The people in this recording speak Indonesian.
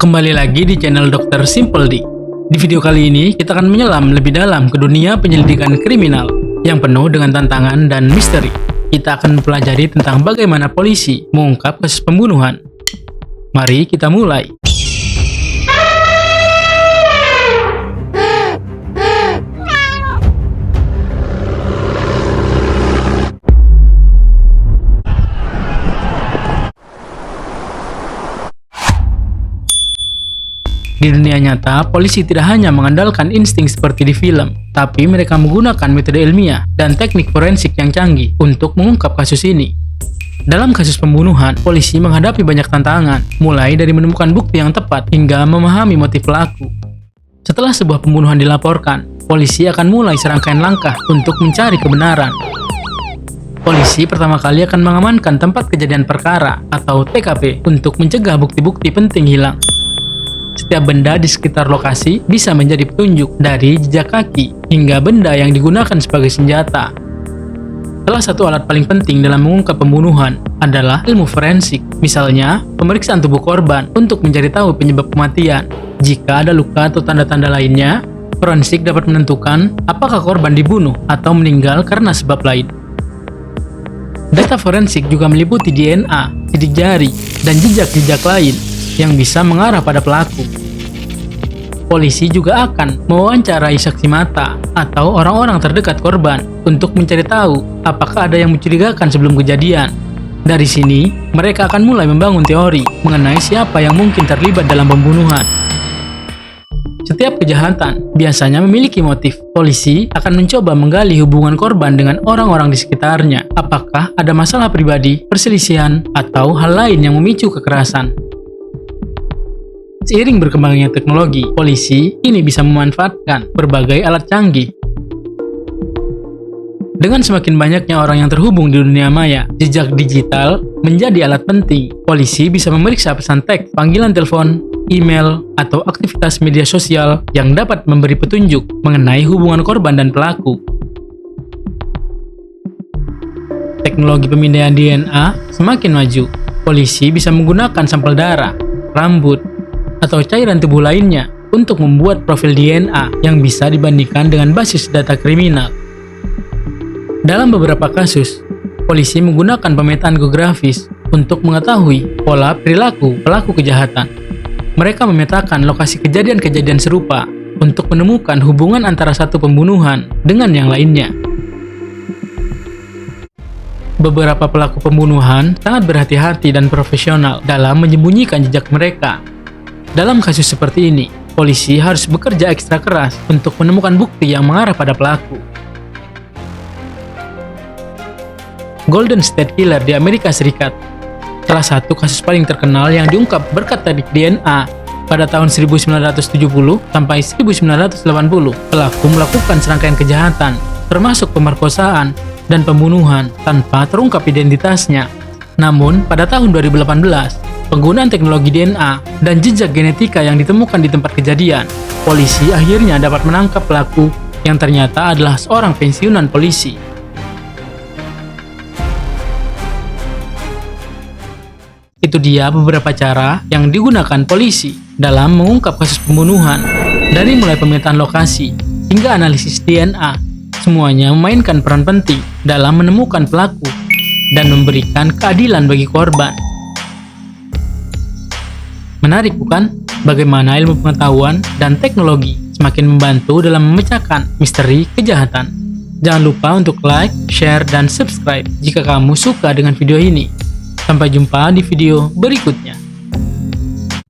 Kembali lagi di channel Dr. Simple D. Di video kali ini, kita akan menyelam lebih dalam ke dunia penyelidikan kriminal yang penuh dengan tantangan dan misteri. Kita akan mempelajari tentang bagaimana polisi mengungkap kasus pembunuhan. Mari kita mulai. Di dunia nyata, polisi tidak hanya mengandalkan insting seperti di film, tapi mereka menggunakan metode ilmiah dan teknik forensik yang canggih untuk mengungkap kasus ini. Dalam kasus pembunuhan, polisi menghadapi banyak tantangan, mulai dari menemukan bukti yang tepat hingga memahami motif pelaku. Setelah sebuah pembunuhan dilaporkan, polisi akan mulai serangkaian langkah untuk mencari kebenaran. Polisi pertama kali akan mengamankan tempat kejadian perkara atau TKP untuk mencegah bukti-bukti penting hilang. Setiap benda di sekitar lokasi bisa menjadi petunjuk, dari jejak kaki hingga benda yang digunakan sebagai senjata. Salah satu alat paling penting dalam mengungkap pembunuhan adalah ilmu forensik, misalnya pemeriksaan tubuh korban untuk mencari tahu penyebab kematian. Jika ada luka atau tanda-tanda lainnya, forensik dapat menentukan apakah korban dibunuh atau meninggal karena sebab lain. Data forensik juga meliputi DNA, sidik jari, dan jejak-jejak lain yang bisa mengarah pada pelaku. Polisi juga akan mewawancarai saksi mata atau orang-orang terdekat korban untuk mencari tahu apakah ada yang mencurigakan sebelum kejadian. Dari sini, mereka akan mulai membangun teori mengenai siapa yang mungkin terlibat dalam pembunuhan. Setiap kejahatan biasanya memiliki motif. Polisi akan mencoba menggali hubungan korban dengan orang-orang di sekitarnya. Apakah ada masalah pribadi, perselisihan, atau hal lain yang memicu kekerasan. Seiring berkembangnya teknologi, polisi kini bisa memanfaatkan berbagai alat canggih. Dengan semakin banyaknya orang yang terhubung di dunia maya, jejak digital menjadi alat penting. Polisi bisa memeriksa pesan teks, panggilan telepon, email, atau aktivitas media sosial yang dapat memberi petunjuk mengenai hubungan korban dan pelaku. Teknologi pemindaian DNA semakin maju. Polisi bisa menggunakan sampel darah, rambut, atau cairan tubuh lainnya untuk membuat profil DNA yang bisa dibandingkan dengan basis data kriminal. Dalam beberapa kasus, polisi menggunakan pemetaan geografis untuk mengetahui pola perilaku pelaku kejahatan. Mereka memetakan lokasi kejadian-kejadian serupa untuk menemukan hubungan antara satu pembunuhan dengan yang lainnya. Beberapa pelaku pembunuhan sangat berhati-hati dan profesional dalam menyembunyikan jejak mereka. Dalam kasus seperti ini, polisi harus bekerja ekstra keras untuk menemukan bukti yang mengarah pada pelaku. Golden State Killer di Amerika Serikat, salah satu kasus paling terkenal yang diungkap berkat teknik DNA. Pada tahun 1970 sampai 1980, pelaku melakukan serangkaian kejahatan, termasuk pemerkosaan dan pembunuhan tanpa terungkap identitasnya. Namun, pada tahun 2018, penggunaan teknologi DNA dan jejak genetika yang ditemukan di tempat kejadian, polisi akhirnya dapat menangkap pelaku yang ternyata adalah seorang pensiunan polisi. Itu dia beberapa cara yang digunakan polisi dalam mengungkap kasus pembunuhan, dari mulai pemetaan lokasi hingga analisis DNA. Semuanya memainkan peran penting dalam menemukan pelaku dan memberikan keadilan bagi korban. Menarik bukan? Bagaimana ilmu pengetahuan dan teknologi semakin membantu dalam memecahkan misteri kejahatan. Jangan lupa untuk like, share, dan subscribe jika kamu suka dengan video ini. Sampai jumpa di video berikutnya.